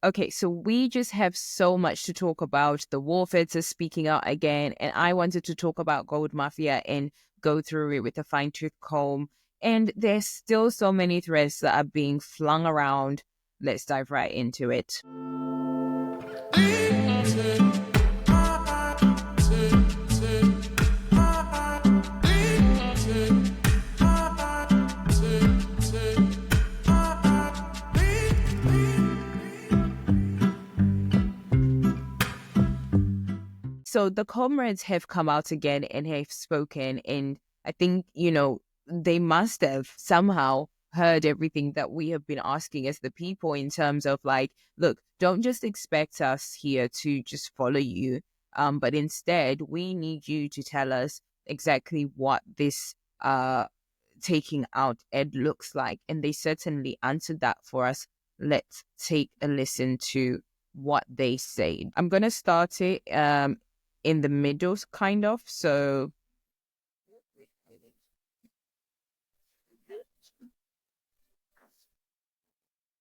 Okay, so we just have so much to talk about. The warfare is speaking out again, and I wanted to talk about Gold Mafia and go through it with a fine tooth comb. And there's still so many threads that are being flung around. Let's dive right into it. So the comrades have come out again and have spoken. And I think, they must have somehow heard everything that we have been asking as the people in terms of like, look, don't just expect us here to just follow you. But instead, we need you to tell us exactly what this taking out Ed looks like. And they certainly answered that for us. Let's take a listen to what they say. I'm going to start it in the middle, kind of. So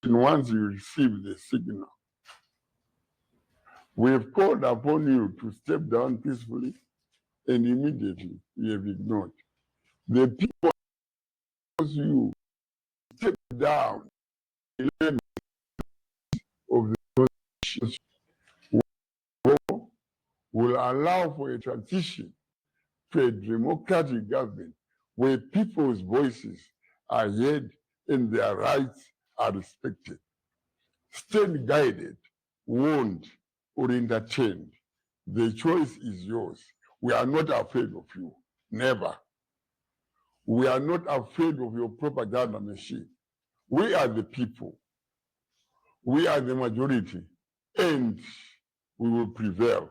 once you receive the signal, we have called upon you to step down peacefully, and immediately you have ignored. The people you step down of the Constitution will allow for a transition to a democratic government where people's voices are heard and their rights are respected. Stand guided, warned, or entertained. The choice is yours. We are not afraid of you. Never. We are not afraid of your propaganda machine. We are the people. We are the majority. And we will prevail.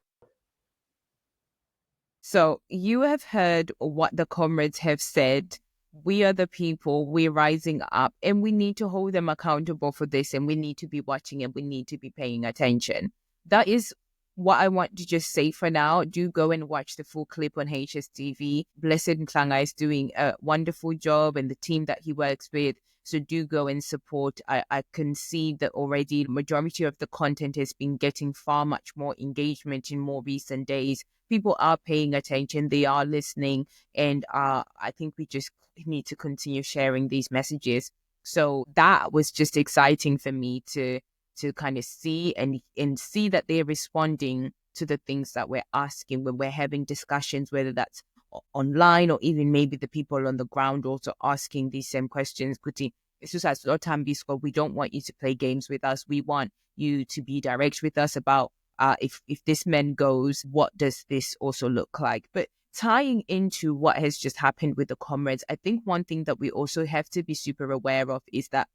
So you have heard what the comrades have said. We are the people, we're rising up, and we need to hold them accountable for this, and we need to be watching and we need to be paying attention. That is what I want to just say for now. Do go and watch the full clip on HSTV. Blessed Ntlanga is doing a wonderful job, and the team that he works with. So do go and support. I can see that already the majority of the content has been getting far much more engagement in more recent days. People are paying attention, they are listening, and I think we just need to continue sharing these messages. So that was just exciting for me to kind of see and see that they're responding to the things that we're asking when we're having discussions, whether that's online or even maybe the people on the ground also asking these same questions. Kuti, it's just as we don't want you to play games with us. We want you to be direct with us about if this man goes, what does this also look like? But tying into what has just happened with the comrades, I think one thing that we also have to be super aware of is that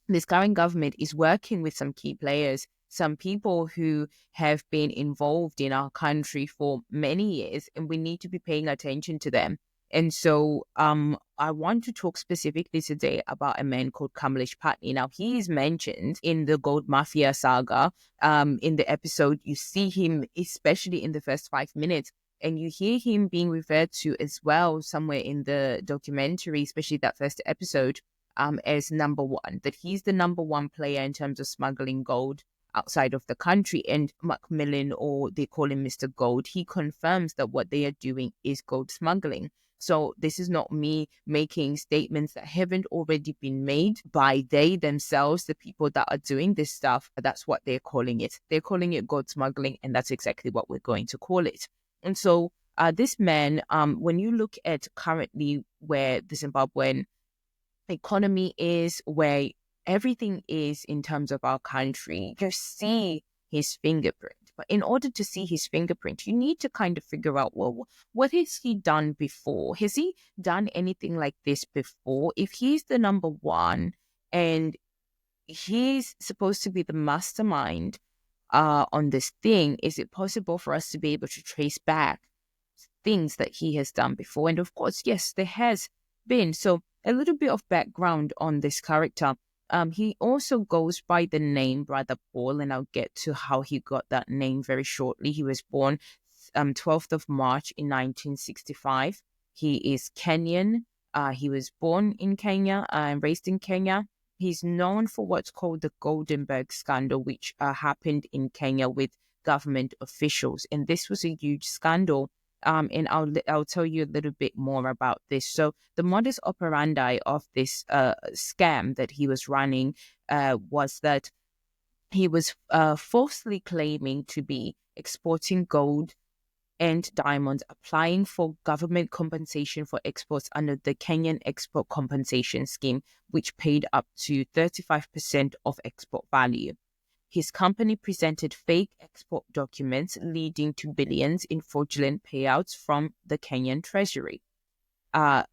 this current government is working with some key players, some people who have been involved in our country for many years, and we need to be paying attention to them. And so I want to talk specifically today about a man called Kamlesh Pattni. Now, he is mentioned in the Gold Mafia saga. In the episode, you see him, especially in the first 5 minutes, and you hear him being referred to as well somewhere in the documentary, especially that first episode, as number one, that he's the number one player in terms of smuggling gold outside of the country. And Macmillan, or they call him Mr. Gold, he confirms that what they are doing is gold smuggling. So this is not me making statements that haven't already been made by they themselves, the people that are doing this stuff. That's what they're calling it. They're calling it gold smuggling, and that's exactly what we're going to call it. And so this man, when you look at currently where the Zimbabwean economy is, where everything is in terms of our country, you see his fingerprint. But in order to see his fingerprint, you need to kind of figure out, well, what has he done before? Has he done anything like this before? If he's the number one and he's supposed to be the mastermind on this thing, is it possible for us to be able to trace back things that he has done before? And of course, yes, there has been. So a little bit of background on this character. He also goes by the name Brother Paul, and I'll get to how he got that name very shortly. He was born 12th of March in 1965. He is Kenyan. He was born in Kenya and raised in Kenya. He's known for what's called the Goldenberg scandal, which happened in Kenya with government officials. And this was a huge scandal. And I'll tell you a little bit more about this. So the modus operandi of this scam that he was running was that he was falsely claiming to be exporting gold and diamonds, applying for government compensation for exports under the Kenyan Export Compensation Scheme, which paid up to 35% of export value. His company presented fake export documents, leading to billions in fraudulent payouts from the Kenyan Treasury.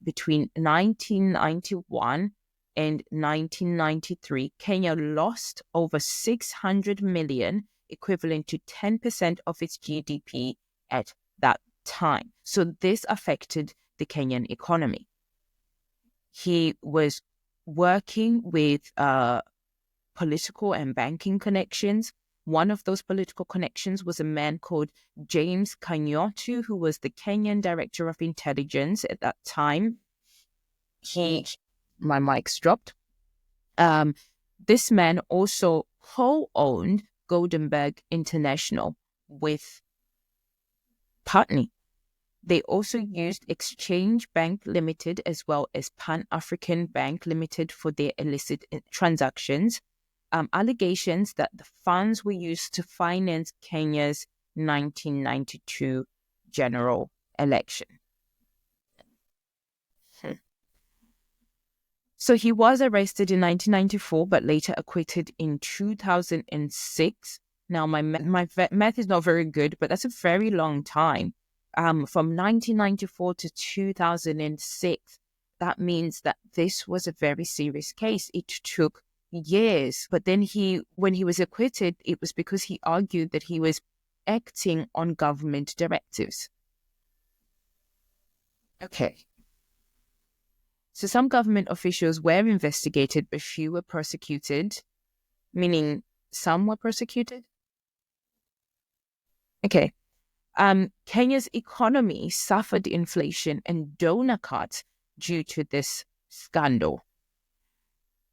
Between 1991 and 1993, Kenya lost over 600 million, equivalent to 10% of its GDP at that time. So this affected the Kenyan economy. He was working with political and banking connections. One of those political connections was a man called James Kanyotu, who was the Kenyan Director of Intelligence at that time. My mic's dropped. This man also co-owned Goldenberg International with Pattni. They also used Exchange Bank Limited as well as Pan-African Bank Limited for their illicit transactions. Allegations that the funds were used to finance Kenya's 1992 general election. So he was arrested in 1994, but later acquitted in 2006. Now, my math is not very good, but that's a very long time. From 1994 to 2006, that means that this was a very serious case. It took years. But then when he was acquitted, it was because he argued that he was acting on government directives. Okay. So some government officials were investigated, but few were prosecuted, meaning some were persecuted. Okay. Kenya's economy suffered inflation and donor cuts due to this scandal.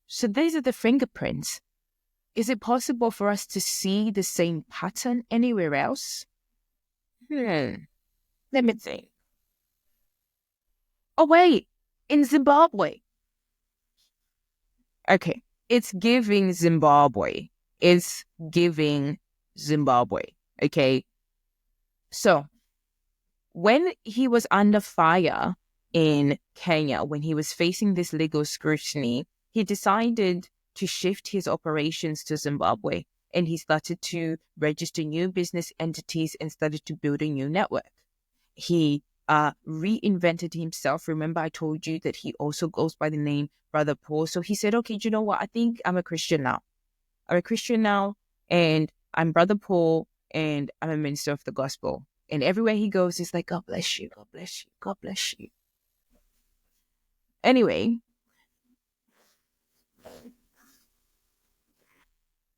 So these are the fingerprints. Is it possible for us to see the same pattern anywhere else? Let me think. Oh, wait. In Zimbabwe. Okay. It's giving Zimbabwe. It's giving Zimbabwe. Okay. So when he was under fire in Kenya, when he was facing this legal scrutiny, he decided to shift his operations to Zimbabwe, and he started to register new business entities and started to build a new network. He reinvented himself. Remember, I told you that he also goes by the name Brother Paul. So he said, okay, you know what? I think I'm a Christian now. And I'm Brother Paul, and I'm a minister of the gospel. And everywhere he goes, he's like, God bless you, God bless you, God bless you. Anyway,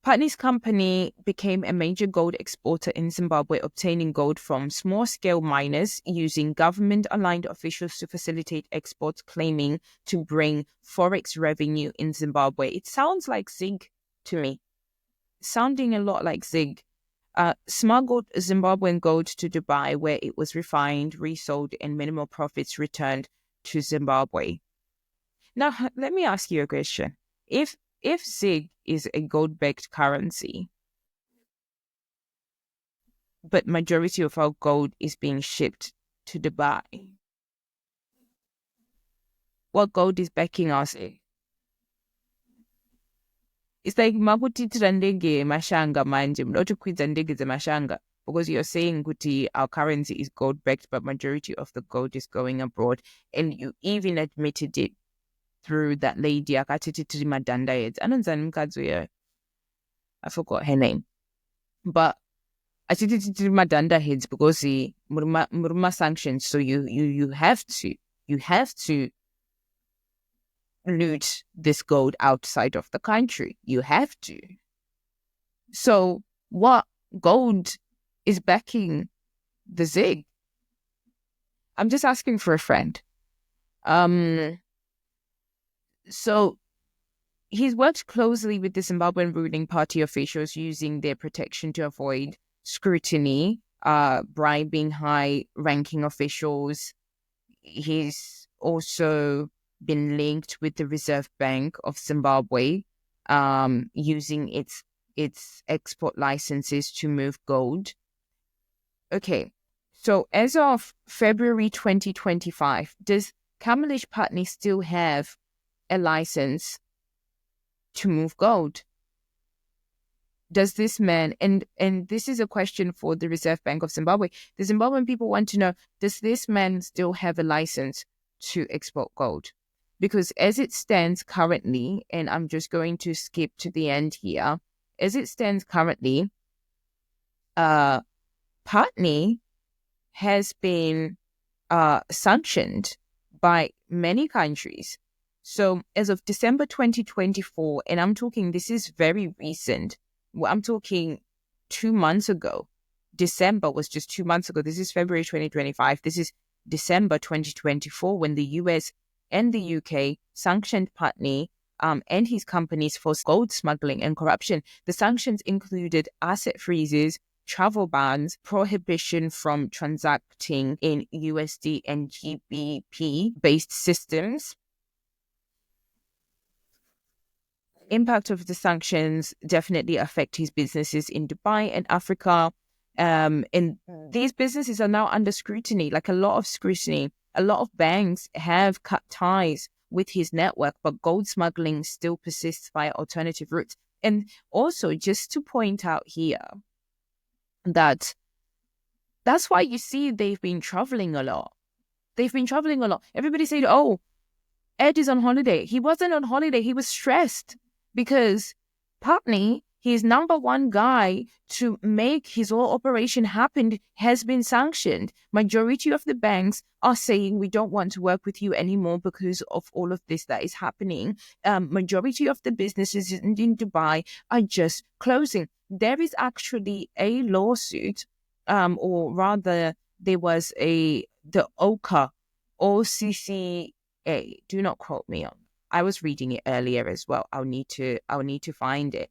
Pattni's company became a major gold exporter in Zimbabwe, obtaining gold from small-scale miners, using government-aligned officials to facilitate exports, claiming to bring forex revenue in Zimbabwe. It sounds like Zig to me. Sounding a lot like Zig. Smuggled Zimbabwean gold to Dubai, where it was refined, resold, and minimal profits returned to Zimbabwe. Now, let me ask you a question. If Zig is a gold-backed currency, but majority of our gold is being shipped to Dubai, what gold is backing us? It's like makutitira ndege mashanga manje, munotokwidza ndege dzemashanga, because you're saying kuti our currency is gold-backed, but majority of the gold is going abroad, and you even admitted it through that lady akatititiri madanda heads. Anonzani mukadzi uyo, I forgot her name, but atititiri madanda heads because muruma sanctions, so you have to loot this gold outside of the country. You have to. So what gold is backing the Zig? I'm just asking for a friend. So he's worked closely with the Zimbabwean ruling party officials using their protection to avoid scrutiny, bribing high-ranking officials. He's also been linked with the Reserve Bank of Zimbabwe, using its export licenses to move gold. Okay, so as of February 2025, does Kamlesh Pattni still have a license to move gold? Does this man, and this is a question for the Reserve Bank of Zimbabwe, the Zimbabwean people want to know, does this man still have a license to export gold? Because as it stands currently, and I'm just going to skip to the end here, as it stands currently, Pattni has been sanctioned by many countries. So as of December 2024, and I'm talking, this is very recent. Well, I'm talking 2 months ago. December was just 2 months ago. This is February 2025. This is December 2024 when the US and the UK sanctioned Pattni and his companies for gold smuggling and corruption. The sanctions included asset freezes, travel bans, prohibition from transacting in USD and GBP-based systems. Impact of the sanctions definitely affect his businesses in Dubai and Africa. And these businesses are now under scrutiny, like a lot of scrutiny. A lot of banks have cut ties with his network, but gold smuggling still persists via alternative routes. And also, just to point out here, that's why you see they've been traveling a lot. Everybody said, oh, Ed is on holiday. He wasn't on holiday. He was stressed because Pattni, his number one guy to make his whole operation happen, has been sanctioned. Majority of the banks are saying we don't want to work with you anymore because of all of this that is happening. Majority of the businesses in Dubai are just closing. There is actually a lawsuit, or rather, there was the OCCA. Do not quote me on. I was reading it earlier as well. I'll need to find it.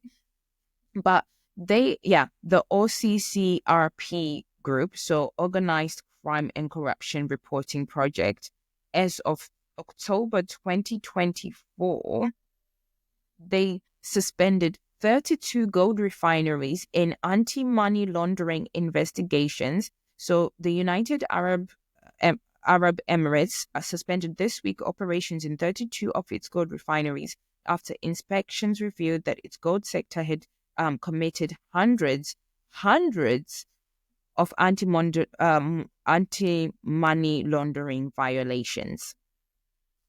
But the OCCRP group, so Organized Crime and Corruption Reporting Project, as of October 2024, they suspended 32 gold refineries in anti-money laundering investigations. So the United Arab Emirates suspended this week operations in 32 of its gold refineries after inspections revealed that its gold sector had committed hundreds of anti-money laundering violations.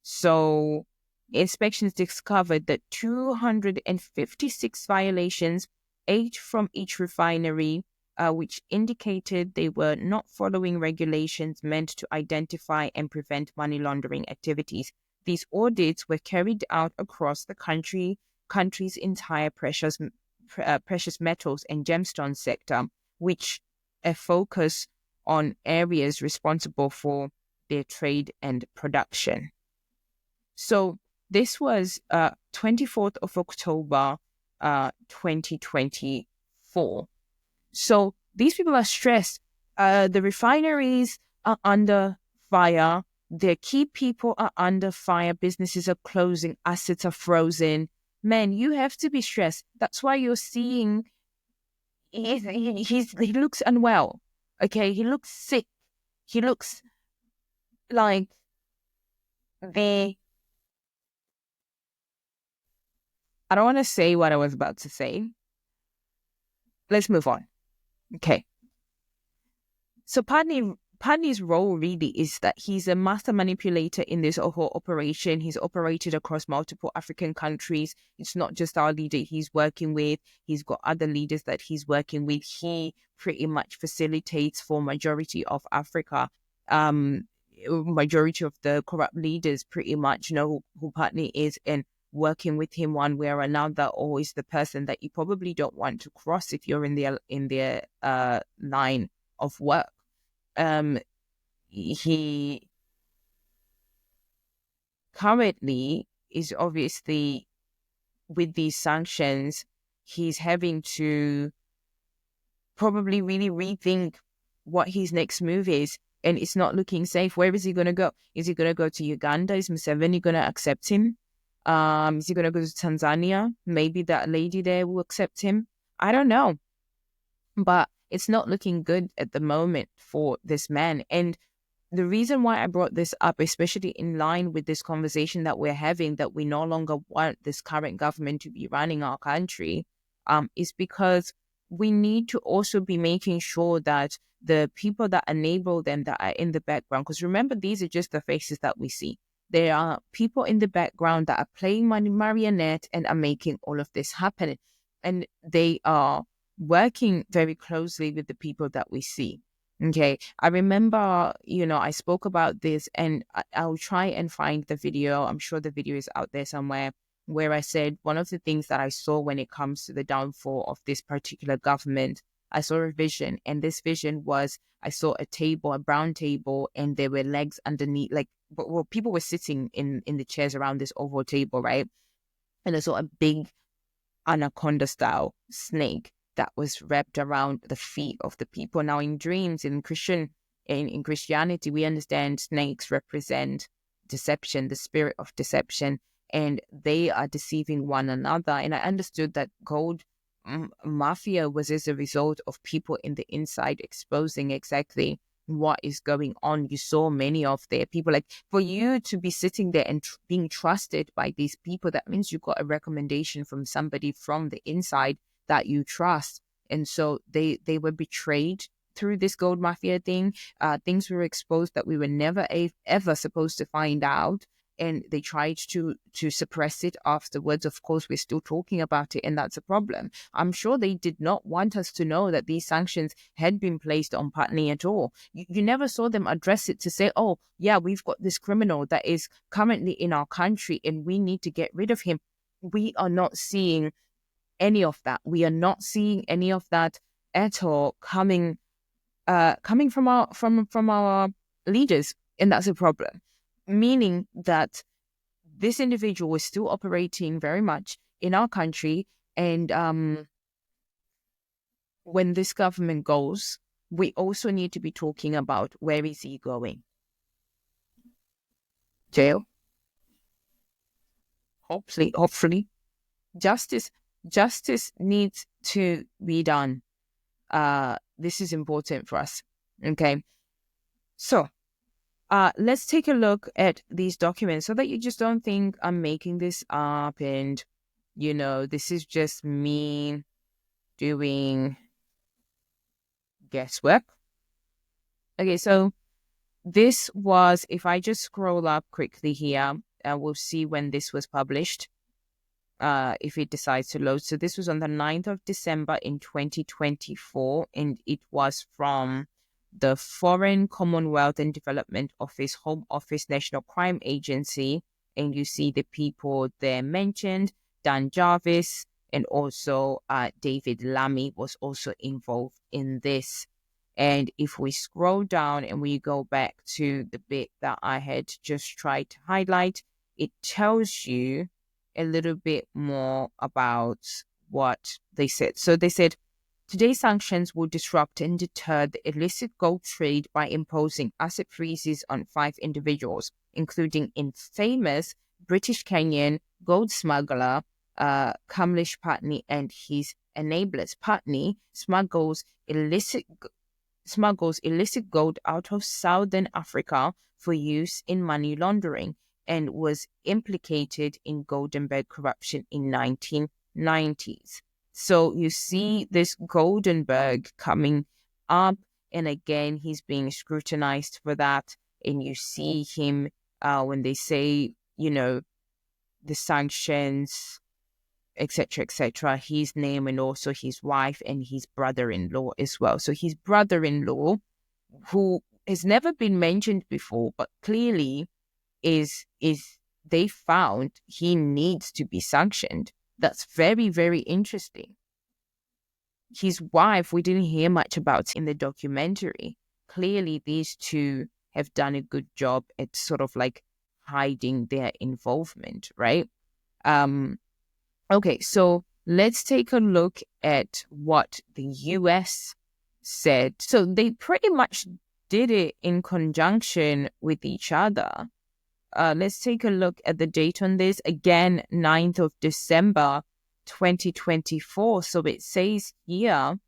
So inspections discovered that 256 violations, 8 from each refinery, which indicated they were not following regulations meant to identify and prevent money laundering activities. These audits were carried out across the country's entire precious metals and gemstone sector, which focus on areas responsible for their trade and production. So this was 24th of October, 2024. So these people are stressed. The refineries are under fire. Their key people are under fire. Businesses are closing. Assets are frozen. Man, you have to be stressed. That's why you're seeing he looks unwell. Okay, he looks sick. He looks like I don't want to say what I was about to say. Let's move on. Okay. So Pattni's role really is that he's a master manipulator in this whole operation. He's operated across multiple African countries. It's not just our leader he's working with. He's got other leaders that he's working with. He pretty much facilitates for majority of Africa. Majority of the corrupt leaders pretty much know who Pattni is and working with him one way or another, or is the person that you probably don't want to cross if you're in their line of work. He currently is obviously with these sanctions, he's having to probably really rethink what his next move is. And it's not looking safe. Where is he going to go? Is he going to go to Uganda? Is Museveni going to accept him? Is he going to go to Tanzania? Maybe that lady there will accept him. I don't know. But it's not looking good at the moment for this man. And the reason why I brought this up, especially in line with this conversation that we're having, that we no longer want this current government to be running our country, is because we need to also be making sure that the people that enable them, that are in the background, because remember, these are just the faces that we see. There are people in the background that are playing marionette and are making all of this happen. And they are working very closely with the people that we see. Okay, I remember, I spoke about this, and I'll try and find the video. I'm sure the video is out there somewhere, where I said one of the things that I saw when it comes to the downfall of this particular government, I saw a vision, and this vision was, I saw a table, a brown table, and there were legs underneath, well, people were sitting in the chairs around this oval table, right? And I saw a big anaconda style snake that was wrapped around the feet of the people. Now, in dreams, in Christianity, we understand snakes represent deception, the spirit of deception, and they are deceiving one another. And I understood that gold mafia was as a result of people in the inside exposing exactly what is going on. You saw many of their people, like, for you to be sitting there and being trusted by these people, that means you got a recommendation from somebody from the inside that you trust. And so they were betrayed through this gold mafia thing. Things were exposed that we were never ever supposed to find out, and they tried to suppress it afterwards. Of course, we're still talking about it, and that's a problem. I'm sure they did not want us to know that these sanctions had been placed on Patni at all. You never saw them address it to say, oh, yeah, we've got this criminal that is currently in our country and we need to get rid of him. We are not seeing any of that. We are not seeing any of that at all coming from our leaders, and that's a problem. Meaning that this individual is still operating very much in our country, and when this government goes, we also need to be talking about, where is he going? Jail? Hopefully, justice needs to be done. This is important for us. Okay. So let's take a look at these documents so that you just don't think I'm making this up and, this is just me doing guesswork. Okay, so this was, if I just scroll up quickly here, we'll see when this was published. If it decides to load. So this was on the 9th of December in 2024, and it was from the Foreign Commonwealth and Development Office, Home Office, National Crime Agency. And you see the people there mentioned, Dan Jarvis, and also David Lammy was also involved in this. And if we scroll down and we go back to the bit that I had just tried to highlight, it tells you a little bit more about what they said. So they said, today's sanctions will disrupt and deter the illicit gold trade by imposing asset freezes on 5 individuals, including infamous British Kenyan gold smuggler Kamlesh Pattni and his enablers. Pattni smuggles illicit gold out of Southern Africa for use in money laundering, and was implicated in Goldenberg corruption in 1990s. So you see this Goldenberg coming up, and again, he's being scrutinized for that. And you see him when they say, the sanctions, etc., his name, and also his wife and his brother-in-law as well. So his brother-in-law, who has never been mentioned before, but clearly is they found he needs to be sanctioned. That's very, very interesting. His wife, we didn't hear much about in the documentary. Clearly, these two have done a good job at sort of like hiding their involvement, right? Okay, so let's take a look at what the US said. So they pretty much did it in conjunction with each other. Let's take a look at the date on this. Again, 9th of December, 2024. So it says here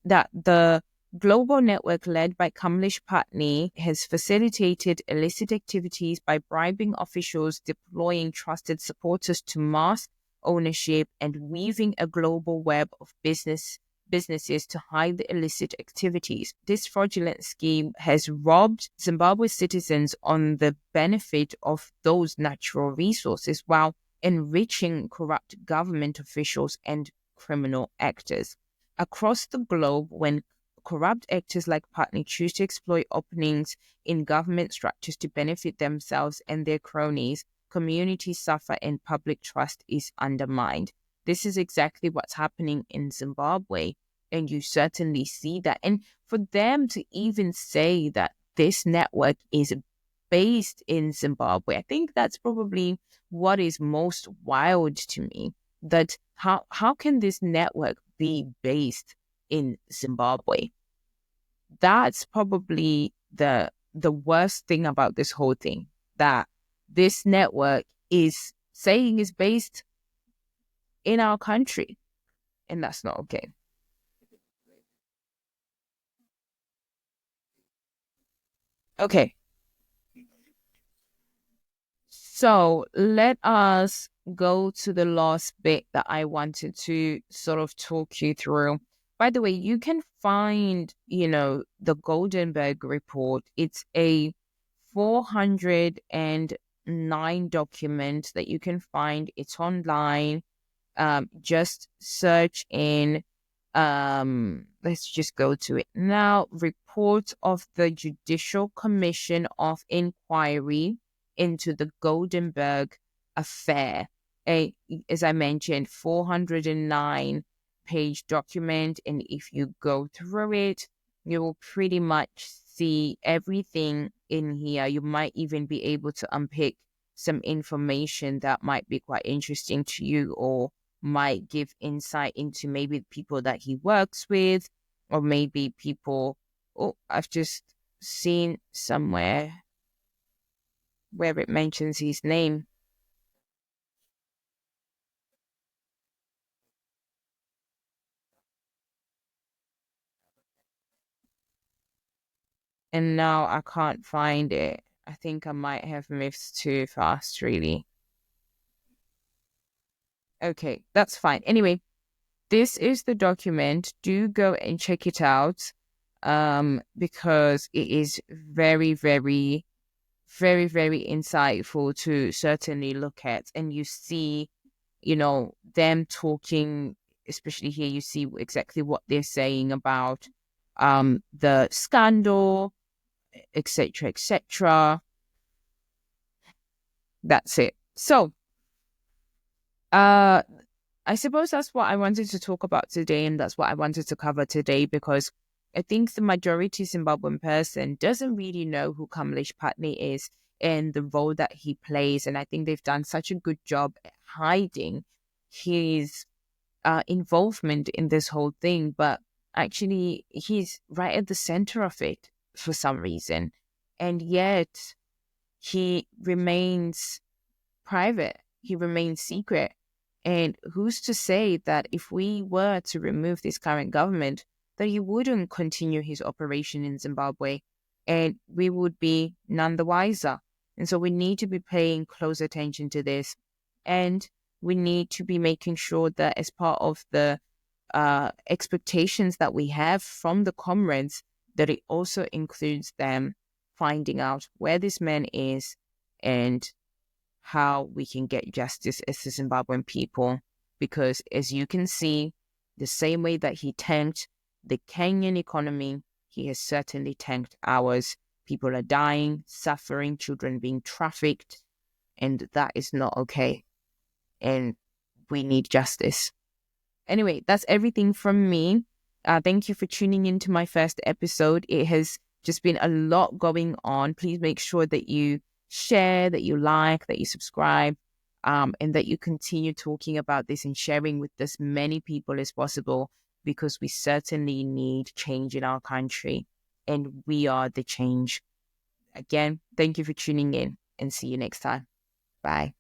that the global network led by Kamlesh Pattni has facilitated illicit activities by bribing officials, deploying trusted supporters to mask ownership, and weaving a global web of businesses to hide the illicit activities. This fraudulent scheme has robbed Zimbabwe citizens on the benefit of those natural resources while enriching corrupt government officials and criminal actors. Across the globe, when corrupt actors like Patni choose to exploit openings in government structures to benefit themselves and their cronies, communities suffer and public trust is undermined. This is exactly what's happening in Zimbabwe. And you certainly see that. And for them to even say that this network is based in Zimbabwe, I think that's probably what is most wild to me. That how can this network be based in Zimbabwe? That's probably the worst thing about this whole thing, that this network is saying is based in our country, and that's not okay. Okay, so let us go to the last bit that I wanted to sort of talk you through. By the way, you can find, the Goldenberg report. It's a 409 document that you can find. It's online. Just search in, let's just go to it now. Report of the Judicial Commission of Inquiry into the Goldenberg affair. As I mentioned, 409-page document. And if you go through it, you will pretty much see everything in here. You might even be able to unpick some information that might be quite interesting to you, or might give insight into maybe people that he works with, or maybe people. Oh, I've just seen somewhere where it mentions his name, and now I can't find it. I think I might have moved too fast, really. Okay, that's fine. Anyway, this is the document. Do go and check it out, because it is very, very, very, very insightful to certainly look at. And you see, them talking, especially here, you see exactly what they're saying about the scandal, etc., etc. That's it. So, uh, I suppose that's what I wanted to talk about today, and that's what I wanted to cover today, because I think the majority Zimbabwean person doesn't really know who Kamlesh Patni is and the role that he plays. And I think they've done such a good job at hiding his involvement in this whole thing. But actually, he's right at the center of it for some reason. And yet, he remains private, he remains secret. And who's to say that if we were to remove this current government, that he wouldn't continue his operation in Zimbabwe, and we would be none the wiser. And so we need to be paying close attention to this. And we need to be making sure that as part of the expectations that we have from the comrades, that it also includes them finding out where this man is and how we can get justice as the Zimbabwean people. Because as you can see, the same way that he tanked the Kenyan economy, he has certainly tanked ours. People are dying, suffering, children being trafficked, and that is not okay. And we need justice. Anyway, that's everything from me. Thank you for tuning into my first episode. It has just been a lot going on. Please make sure that you share, that you like, that you subscribe. and that you continue talking about this and sharing with as many people as possible, because we certainly need change in our country, and we are the change. Again, thank you for tuning in, and see you next time. Bye.